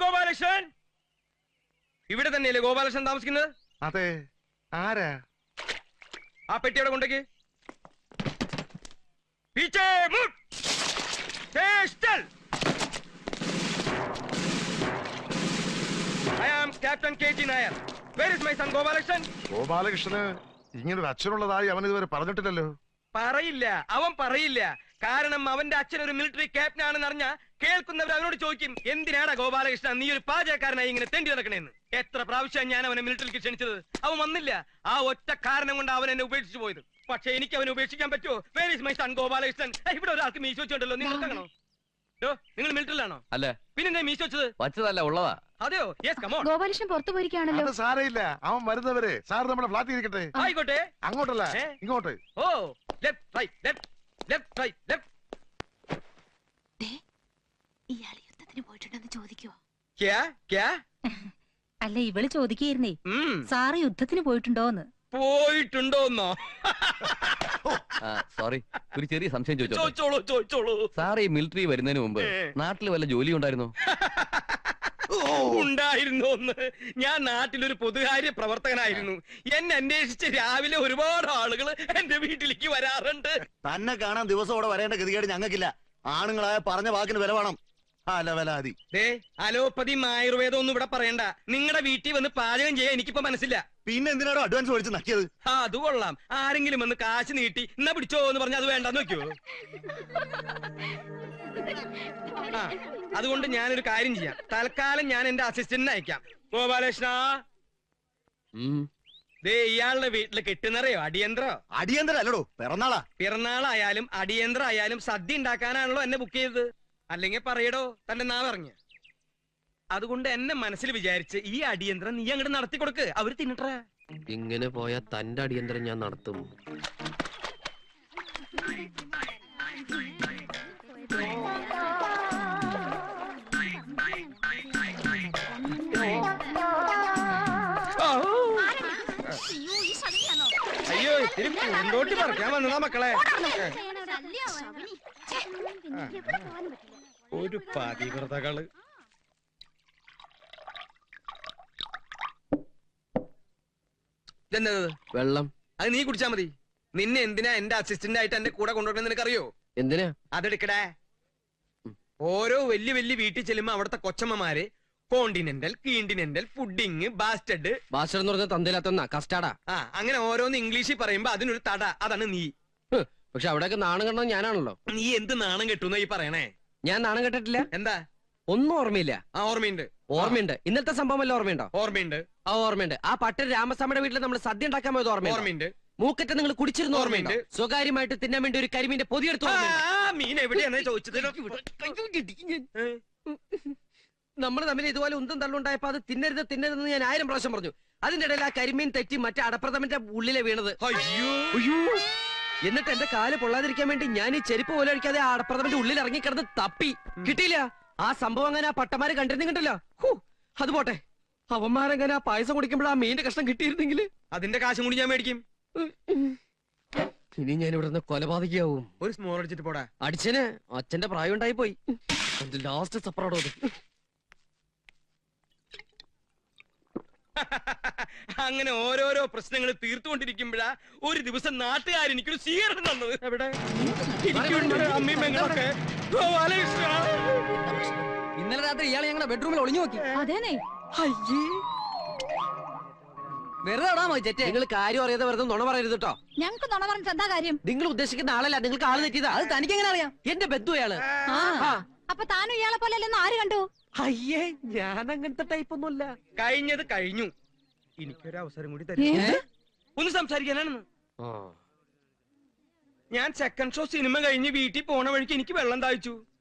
ഗോപാലകൃഷ്ണൻ ഇവിടെ തന്നെയല്ലേ ഗോപാലകൃഷ്ണൻ താമസിക്കുന്നത്? അതെ. ആരാ? ആ പെട്ടി അവിടെ കൊണ്ടേക്ക്. പീച്ചേ മുട്ട്. സ്റ്റൽ. I am Captain KG Nair. Where is my son Gopalakrishnan? ഗോപാലകൃഷ്ണന് ഇങ്ങനൊരു അച്ഛനുള്ളതായി അവൻ ഇതുവരെ പറഞ്ഞിട്ടില്ലല്ലോ. പറയില്ല, അവൻ പറയില്ല. കാരണം അവന്റെ അച്ഛൻ ഒരു മിലിറ്ററി ക്യാപ്റ്റൻ ആണെന്ന് അറിഞ്ഞ കേൾക്കുന്നവർ അവനോട് ചോദിക്കും, എന്തിനാടാ ഗോപാലകൃഷ്ണൻ നീ ഒരു പാചകക്കാരനായി ഇങ്ങനെ തെണ്ടി നടക്കണേന്ന്. എത്ര പ്രാവശ്യം ഞാൻ അവനെ മിലിറ്ററിക്ക് ക്ഷണിച്ചത്, അവൻ വന്നില്ല. ആ ഒറ്റ കാരണം കൊണ്ട് അവൻ എന്നെ ഉപേക്ഷിച്ചു പോയത്. പക്ഷെ എനിക്ക് അവനെ ഉപേക്ഷിക്കാൻ പറ്റുമോ? Where is my son Gopalakrishnan? ഇവിടെ ഒരാൾക്ക് മീശ വെച്ചോണ്ടല്ലോ, നിങ്ങൾ കാണോ? നിങ്ങൾ മിലിറ്ററിലാണോ? അല്ല. പിന്നെ മീശ വെച്ചത്? വച്ചതല്ല, ഉള്ളതാ. അതെയോ? Yes, come on. ഗോപാലകൃഷ്ണൻ പുറത്തു പോയിരിക്കുകയാണല്ലോ. അത് സാരയില്ല, അവൻ വരുന്നവരെ സാർ നമ്മുടെ ഫ്ലാറ്റിൽ ഇരിക്കട്ടെ. ആയിക്കോട്ടെ. അങ്ങോട്ടല്ല, ഇങ്ങോട്ട്. ഓ, left right left left right left. ഇയാൾ യുദ്ധത്തിന് പോയിട്ടുണ്ടെന്ന് ചോദിക്കുവോ? അല്ല, ഇവള് ചോദിക്കായിരുന്നേ, സാറ് യുദ്ധത്തിന് പോയിട്ടുണ്ടോന്ന്. പോയിട്ടുണ്ടോന്നോ? സോറി, ഒരു ചെറിയ സംശയം ചോദിച്ചോളൂ. സാർ ഈ മിലിറ്ററി വരുന്നതിന് മുമ്പ് നാട്ടിൽ വല്ല ജോലി ഉണ്ടായിരുന്നോ? ഉണ്ടായിരുന്നോന്ന്? ഞാൻ നാട്ടിലൊരു പൊതുകാര്യ പ്രവർത്തകനായിരുന്നു. എന്നെ അന്വേഷിച്ച് രാവിലെ ഒരുപാട് ആളുകൾ എന്റെ വീട്ടിലേക്ക് വരാറുണ്ട്. തന്നെ കാണാൻ ദിവസം അവിടെ വരേണ്ട ഗതികേട് ഞങ്ങൾക്കില്ല. ആണുങ്ങളായ പറഞ്ഞ വാക്കിന് വില വേണം. അലോപ്പതിയും ആയുർവേദം ഒന്നും ഇവിടെ പറയണ്ട. നിങ്ങളുടെ വീട്ടിൽ വന്ന് പാചകം ചെയ്യാൻ എനിക്കിപ്പോ മനസ്സില്ല. പിന്നെ എന്തിനാണോ അഡ്വാൻസ് മേടിച്ച് നക്കിയത്? അത് കൊള്ളാം. ആരെങ്കിലും വന്ന് കാശ് നീട്ടി എന്നാ പിടിച്ചോ എന്ന് പറഞ്ഞാൽ അത് വേണ്ടെന്ന് നോക്കിയോ? അതുകൊണ്ട് ഞാനൊരു കാര്യം ചെയ്യാം. തൽക്കാലം ഞാൻ എന്റെ അസിസ്റ്റന്റിനെ അയക്കാം. ഗോപാലകൃഷ്ണ, ഇയാളുടെ വീട്ടില് കെട്ടുന്നറിയോ? അടിയന്തര അല്ലടോ, പിറന്നാളാ. പിറന്നാളായാലും അടിയന്തരായാലും സദ്യ ഉണ്ടാക്കാനാണല്ലോ എന്നെ ബുക്ക് ചെയ്തത്. അല്ലെങ്കിൽ പറയടോ തന്റെ നാവറിഞ്ഞ്. അതുകൊണ്ട് എന്നെ മനസ്സിൽ വിചാരിച്ച് ഈ അടിയന്തരം നീ അങ്ങോട്ട് നടത്തി കൊടുക്ക്, അവര് തിന്നിട്ടേ. ഇങ്ങനെ പോയാ തന്റെ അടിയന്തരം ഞാൻ നടത്തും. അയ്യോ, ഇത്തിരി പൂന്തോട്ടി പറിക്കാൻ വന്നതാ മക്കളെ. ഒരു പതിവ്രതകള്. വെള്ളം. അത് നീ കുടിച്ചാ മതി. നിന്നെ എന്തിനാ എന്റെ അസിസ്റ്റന്റ് ആയിട്ട് എന്റെ കൂടെ കൊണ്ടുവരണമെന്ന് നിനക്കറിയോ? എന്തിനാ? അതെടുക്കടേ. ഓരോ വലിയ വലിയ വീട്ടിൽ ചെല്ലുമ്പോ അവിടുത്തെ കൊച്ചമ്മമാര് കോണ്ടിനെന്റൽ, കീണ്ടിനെന്റൽ, ഫുഡിങ്, ബാസ്റ്റഡ്. ബാസ്റ്റഡ് എന്ന് പറഞ്ഞാൽ തന്തയിലാത്ത കസ്റ്റാർഡാ. അങ്ങനെ ഓരോന്ന് ഇംഗ്ലീഷിൽ പറയുമ്പോ അതിനൊരു തട. അതാണ് നീ. പക്ഷെ അവിടെയൊക്കെ നാണം കെട്ടത് ഞാനാണല്ലോ. നീ എന്ത് നാണം കെട്ടുന്ന ഈ പറയണേ? ഞാൻ നാണം കെട്ടിട്ടില്ല. എന്താ? ഒന്നും ഓർമ്മയില്ല. ഓർമ്മയുണ്ട്. ഇന്നത്തെ സംഭവം വല്ല ഓർമ്മയുണ്ടോ? ഓർമ്മയുണ്ട്. ആ പട്ടൻ രാമസ്വാമിയുടെ വീട്ടിൽ നമ്മൾ സദ്യ ഉണ്ടാക്കാൻ പോയത് ഓർമ്മയുണ്ട്. മൂക്കറ്റ നിങ്ങൾ കുടിച്ചിരുന്ന ഓർമ്മയുണ്ട്. സ്വകാര്യമായിട്ട് തിന്നാൻ വേണ്ടി ഒരു കരിമീന്റെ പൊതിയെടുത്തു. മീൻ എവിടെയാണ് ചോദിച്ചത്? നമ്മൾ തമ്മിൽ ഇതുപോലെ ഉന്തം തള്ളുണ്ടായപ്പോ അത് തിന്നരുതെന്ന് ഞാൻ 1000 പ്രാവശ്യം പറഞ്ഞു. അതിന്റെ ഇടയിൽ ആ കരിമീൻ തെറ്റി മറ്റേ അടപ്രഥമന്റെ ഉള്ളിലെ വീണത്. എന്നിട്ട് എന്റെ കാല് പൊള്ളാതിരിക്കാൻ വേണ്ടി ഞാൻ ഈ ചെരുപ്പ് പോലെ അടിക്കാതെ ആ അടപ്രഥമന്റെ ഉള്ളിൽ ഇറങ്ങിക്കിടന്ന് തപ്പി. കിട്ടിയില്ല. ആ സംഭവം അങ്ങനെ ആ പട്ടമാരെ കണ്ടിരുന്നില്ല. അത് പോട്ടെ, അവന്മാരങ്ങനെ ആ പായസം കുടിക്കുമ്പോൾ ആ മീന്റെ കഷ്ണം കിട്ടിയിരുന്നെങ്കിൽ അതിന്റെ കാശും കൂടി ഞാൻ മേടിക്കും. ഇനി ഞാൻ ഇവിടെ നിന്ന് കൊലപാതകയാവും. ഒരു സ്മോൾ അടിച്ചിട്ട് പോടാ. അടിച്ചന് അച്ഛന്റെ പ്രായം ഉണ്ടായി പോയി. ലാസ്റ്റ് സപ്പറോടോ അത്. അങ്ങനെ ഓരോരോ പ്രശ്നങ്ങൾ തീർത്തുകൊണ്ടിരിക്കുമ്പോഴാ ഒരു ദിവസം നാട്ടുകാർ എനിക്കൊരു സ്വീകരണം തന്നത്. എവിടെ? അമ്മയും പെങ്ങളൊക്കെ. ഇന്നലെ രാത്രി ഇയാളെ ഞങ്ങളുടെ ബെഡ്റൂമിൽ ഒളിഞ്ഞു നോക്കി. അതേനെ. വെറുതെ നിങ്ങൾ കാര്യം അറിയാതെ വെറുതെ നുണ പറയരുത് കേട്ടോ. ഞങ്ങൾക്ക് നുണ പറഞ്ഞിട്ട് എന്താ കാര്യം? നിങ്ങൾ ഉദ്ദേശിക്കുന്ന ആളല്ല, നിങ്ങൾക്ക് ആള് തെറ്റിയതാ. അത് തനിക്ക് എങ്ങനെ അറിയാം? എന്റെ ബന്ധു അയാള്. അപ്പൊ താനും ഇയാളെ പോലെ അല്ലെന്ന് ആര് കണ്ടു? അയ്യേ, ഞാൻ അങ്ങനത്തെ ടൈപ്പ് ഒന്നുമല്ല. കഴിഞ്ഞത് കഴിഞ്ഞു. എനിക്കൊരു അവസരം കൂടി തരും. ഒന്ന് സംസാരിക്കാനാണെന്ന്. ഞാൻ സെക്കൻഡ് ഷോ സിനിമ കഴിഞ്ഞ് വീട്ടിൽ പോണ വഴിക്ക് എനിക്ക് വെള്ളം താഴ്ച്ചു.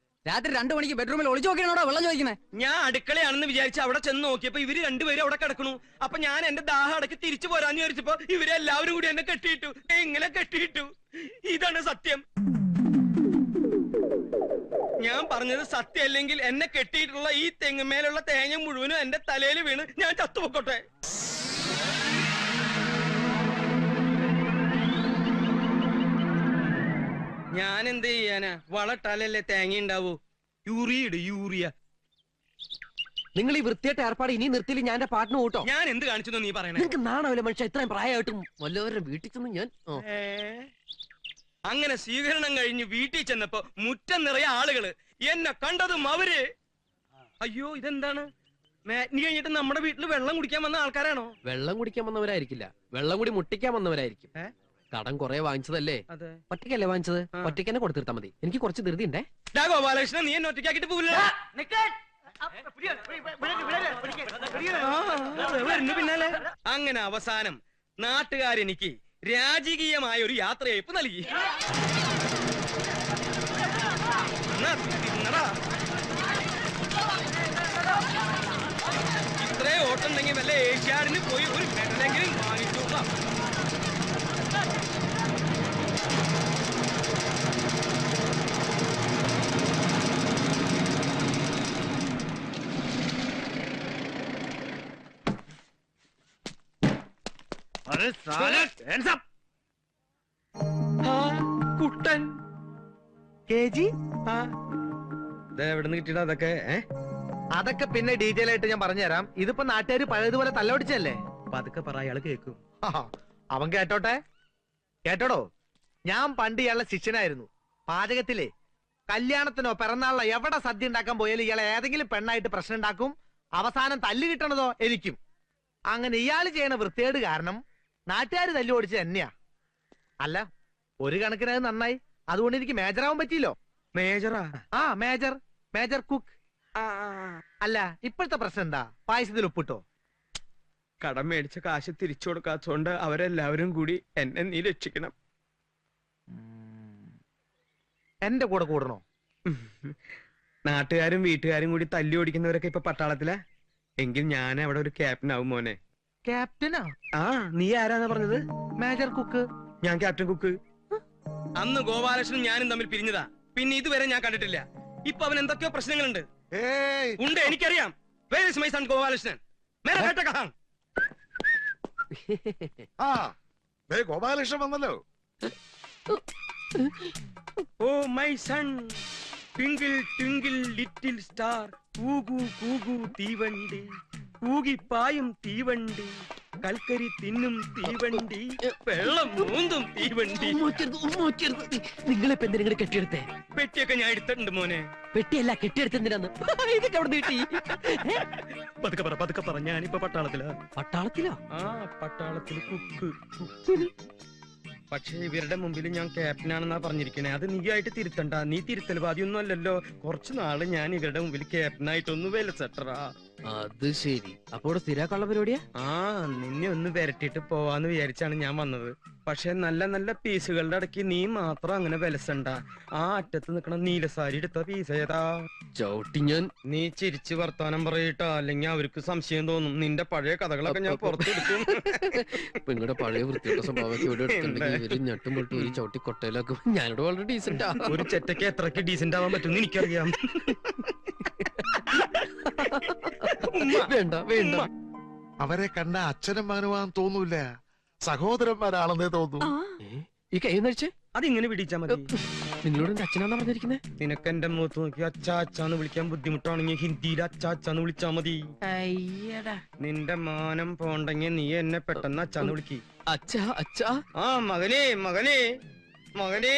രാത്രി 2 മണിക്ക് ബെഡ്റൂമിൽ ഒളിച്ചു നോക്കിയാണോ വെള്ളം ചോദിക്കണേ? ഞാൻ അടുക്കളയാണെന്ന് വിചാരിച്ച് അവിടെ ചെന്ന് നോക്കിയപ്പോ ഇവര് രണ്ടുപേരും അവിടെ കിടക്കണു. അപ്പൊ ഞാൻ എന്റെ ദാഹം അടക്കി തിരിച്ചു പോരാന്ന് വിചാരിച്ചപ്പോ ഇവരെല്ലാവരും കൂടി എന്നെ കെട്ടിയിട്ടു. എങ്ങനെ കെട്ടിയിട്ടു? ഇതാണ് സത്യം. ഞാൻ പറഞ്ഞത് സത്യം അല്ലെങ്കിൽ എന്നെ കെട്ടിയിട്ടുള്ള ഈ തെങ്ങുമേലുള്ള തേങ്ങ മുഴുവനും എന്റെ തലയിൽ വീണ് ഞാൻ ചത്തുപൊക്കോട്ടെ. ഞാൻ എന്ത് ചെയ്യാനാ? വളട്ടാലല്ലേ തേങ്ങ ഉണ്ടാവൂ. യൂറിയ. നിങ്ങൾ ഈ വൃത്തിയായിട്ട് ഏർപ്പാട് ഇനി നിർത്തിയില്ല ഞാൻ എന്റെ പാട്ടിന് കൂട്ടോ. ഞാൻ എന്ത് കാണിച്ചു നീ പറയണേ? നിങ്ങൾക്ക് നാണാവില്ല മനുഷ്യ, ഇത്രയും പ്രായമായിട്ടും വല്ലവരുടെ വീട്ടിൽ ചെന്ന് ഞാൻ അങ്ങനെ സ്വീകരണം കഴിഞ്ഞ് വീട്ടിൽ ചെന്നപ്പോ മുറ്റം നിറയെ ആളുകള്. എന്നെ കണ്ടതും അവര് അയ്യോ ഇതെന്താണ് മാറ്റിനി കഴിഞ്ഞിട്ട് നമ്മുടെ വീട്ടിൽ വെള്ളം കുടിക്കാൻ വന്ന ആൾക്കാരാണോ? വെള്ളം കുടിക്കാൻ വന്നവരായിരിക്കില്ല, വെള്ളം കൂടി മുട്ടിക്കാൻ വന്നവരായിരിക്കും. കടം കുറെ വാങ്ങിച്ചതല്ലേ? അതെ. ഒറ്റയ്ക്കല്ലേ വാങ്ങിച്ചത്? ഒറ്റയ്ക്ക് കൊടുത്തിരുത്താ മതി. എനിക്ക് കുറച്ച് ധൃതി ഉണ്ടേ. ഗോപാലകൃഷ്ണൻ നീ എന്നെ ഒറ്റയ്ക്കാക്കിട്ട് പോവില്ല. പിന്നാലെ അങ്ങനെ അവസാനം നാട്ടുകാരെനിക്ക് രാജകീയമായ ഒരു യാത്രയയപ്പ് നൽകി. ഇത്രേ ഓട്ടുണ്ടെങ്കിൽ വല്ല ഏഷ്യാഡിന് പോയി ഒരു മെഡലെങ്കിലും വാങ്ങിച്ചോളാം. കുട്ടൻ എവിടുന്ന് കിട്ടിയിട്ടാ അതൊക്കെ? അതൊക്കെ പിന്നെ ഡീറ്റെയിൽ ആയിട്ട് ഞാൻ പറഞ്ഞുതരാം. ഇതിപ്പോ നാട്ടുകാർ പഴയതുപോലെ തല്ലൊടിച്ചല്ലേ. പതുക്കെ പറ, അയാള് കേൾക്കും. അവൻ കേട്ടോട്ടെ. കേട്ടോടോ, ഞാൻ പണ്ട് ഇയാളുടെ ശിഷ്യനായിരുന്നു. പാചകത്തിലെ കല്യാണത്തിനോ പിറന്നാളിനോ എവിടെ സദ്യ ഉണ്ടാക്കാൻ പോയാലും ഇയാളെ ഏതെങ്കിലും പെണ്ണായിട്ട് പ്രശ്നം ഉണ്ടാക്കും. അവസാനം തല്ല് കിട്ടണതോ എനിക്കും. അങ്ങനെ ഇയാള് ചെയ്യണ വൃത്തികേട് കാരണം നാട്ടുകാർ തല്ലു ഓടിച്ചത് തന്നെയാ. അല്ല, ഒരു കണക്കിന് അത് നന്നായി. അതുകൊണ്ട് എനിക്ക് മേജറാവാൻ പറ്റിയില്ലോ. മേജറാ? ആ, മേജർ. Major cook. അല്ല, ഇപ്പോഴത്തെ പ്രശ്നം എന്താ? പായസത്തിൽ ഉപ്പിട്ടോ? കടം മേടിച്ച കാശ് തിരിച്ചു കൊടുക്കാത്തോണ്ട് അവരെല്ലാവരും കൂടി എന്നെ നീ രക്ഷിക്കണം. എന്റെ കൂടെ കൂടണോ? നാട്ടുകാരും വീട്ടുകാരും കൂടി തല്ലി ഓടിക്കുന്നവരൊക്കെ ഇപ്പൊ പട്ടാളത്തിലാ. എങ്കിൽ ഞാൻ അവിടെ ഒരു ക്യാപ്റ്റൻ ആവും മോനെ. ക്യാപ്റ്റനാ? ആ, നീ ആരാന്നാ പറഞ്ഞത്? Major cook. ഞാൻ ക്യാപ്റ്റൻ കുക്ക്. അന്ന് ഗോപാലകൃഷ്ണനും ഞാനും തമ്മിൽ പിരിഞ്ഞതാ. പിന്നെ ഇതുവരെ ഞാൻ കണ്ടിട്ടില്ല. ഇപ്പൊ അവൻ എന്തൊക്കെയോ പ്രശ്നങ്ങളുണ്ട്. ഏയ് ഉണ്ട്, എനിക്കറിയാം. Where is my son Gopalakrishnan? മേരാ ബേട്ട കഹാ? ആ ദേ ഗോപാലകൃഷ്ണൻ വന്നല്ലോ. Oh my son, twinkle twinkle little star, കൂകു കൂകു തീവണ്ടി, കൂകിപ്പായും തീവണ്ടി, കൽക്കരി തിന്നും തീവണ്ടി, വെള്ളം മൂന്നും തീവണ്ടി. നിങ്ങളിപ്പോ എന്തിനാ കെട്ടിയെടുത്തേ? പെട്ടിയൊക്കെ ഞാൻ എടുത്തിട്ടുണ്ട് മോനെ. പെട്ടിയല്ല, കെട്ടിയെടുത്തെന്തിനാന്ന്? ഇതൊക്കെ അവിടെ നീട്ടി. പതുക്കെ പറ, ഞാനിപ്പോ പട്ടാളത്തിലാ. പട്ടാളത്തിലോ? ആ, പട്ടാളത്തില് കുക്ക്. പക്ഷേ ഇവരുടെ മുമ്പിൽ ഞാൻ ക്യാപ്റ്റനാണെന്നാ പറഞ്ഞിരിക്കണേ. അത് നീ ആയിട്ട് തിരുത്തണ്ട. നീ തിരുത്തൽവാദിയൊന്നും അല്ലല്ലോ. കുറച്ചു നാള് ഞാൻ ഇവരുടെ മുമ്പിൽ ക്യാപ്റ്റനായിട്ടൊന്ന് വിലസെട്ടറാ. അത് ശരി. അപ്പൊ ഇവിടെ സ്ഥിരാക്കാനുള്ള പരിപാടിയാ? ആ, നിന്നെ ഒന്ന് വരട്ടിട്ട് പോവാന്ന് വിചാരിച്ചാണ് ഞാൻ വന്നത്. പക്ഷെ നല്ല നല്ല പീസുകളുടെ ഇടയ്ക്ക് നീ മാത്രം അങ്ങനെ വിലസണ്ട. ആ അറ്റത്ത് നിക്കണ നീലസാരി എടുത്ത പീസ് ഏതാ? ചവിട്ടി ഞാൻ. നീ ചിരിച്ച് വർത്താനം പറയട്ടാ, അല്ലെങ്കിൽ അവർക്ക് സംശയം തോന്നും. നിന്റെ പഴയ കഥകളൊക്കെ ഞാൻ പുറത്തെടുക്കും. നിങ്ങളുടെ പഴയ വൃത്തിയുടെ സ്വഭാവമൊക്കെ ഇവിടെ എടുത്തിട്ടുണ്ടെങ്കിൽ ഇവര് ഞെട്ടും പൊട്ടും ഒരു ചവിട്ടി കൊട്ടയിലാക്കും. ഞാനിവിടെ വളരെ ഡീസന്റാ. ഒരു ചെറ്റയ്ക്ക് എത്രക്ക് ഡീസന്റ് ആവാൻ പറ്റും എനിക്കറിയാം. വേണ്ട വേണ്ട. അവരെ കണ്ട അച്ഛനും മകനുമാന്ന് തോന്നൂല, സഹോദരന്മാരാണെന്നേ തോന്നൂ. ഈ കൈ നടിച്ചേ അതിങ്ങനെ പിടിച്ചാ മതി. നിങ്ങളോട് എന്റെ അച്ഛനാന്നാ പറഞ്ഞിരിക്കുന്നേ? നിനക്ക് എന്റെ മുഖത്ത് നോക്കി അച്ചാ അച്ചാന്ന് വിളിക്കാൻ ബുദ്ധിമുട്ടാണെങ്കിൽ ഹിന്ദിയിൽ അച്ചാ അച്ചാന്ന് വിളിച്ചാ മതി. നിന്റെ മാനം പോണ്ടെങ്കിൽ നീ എന്നെ പെട്ടെന്ന് അച്ചാന്ന് വിളിക്ക്. അച്ഛാ അച്ഛാ. ആ, മകനേ മകനേ മകനേ.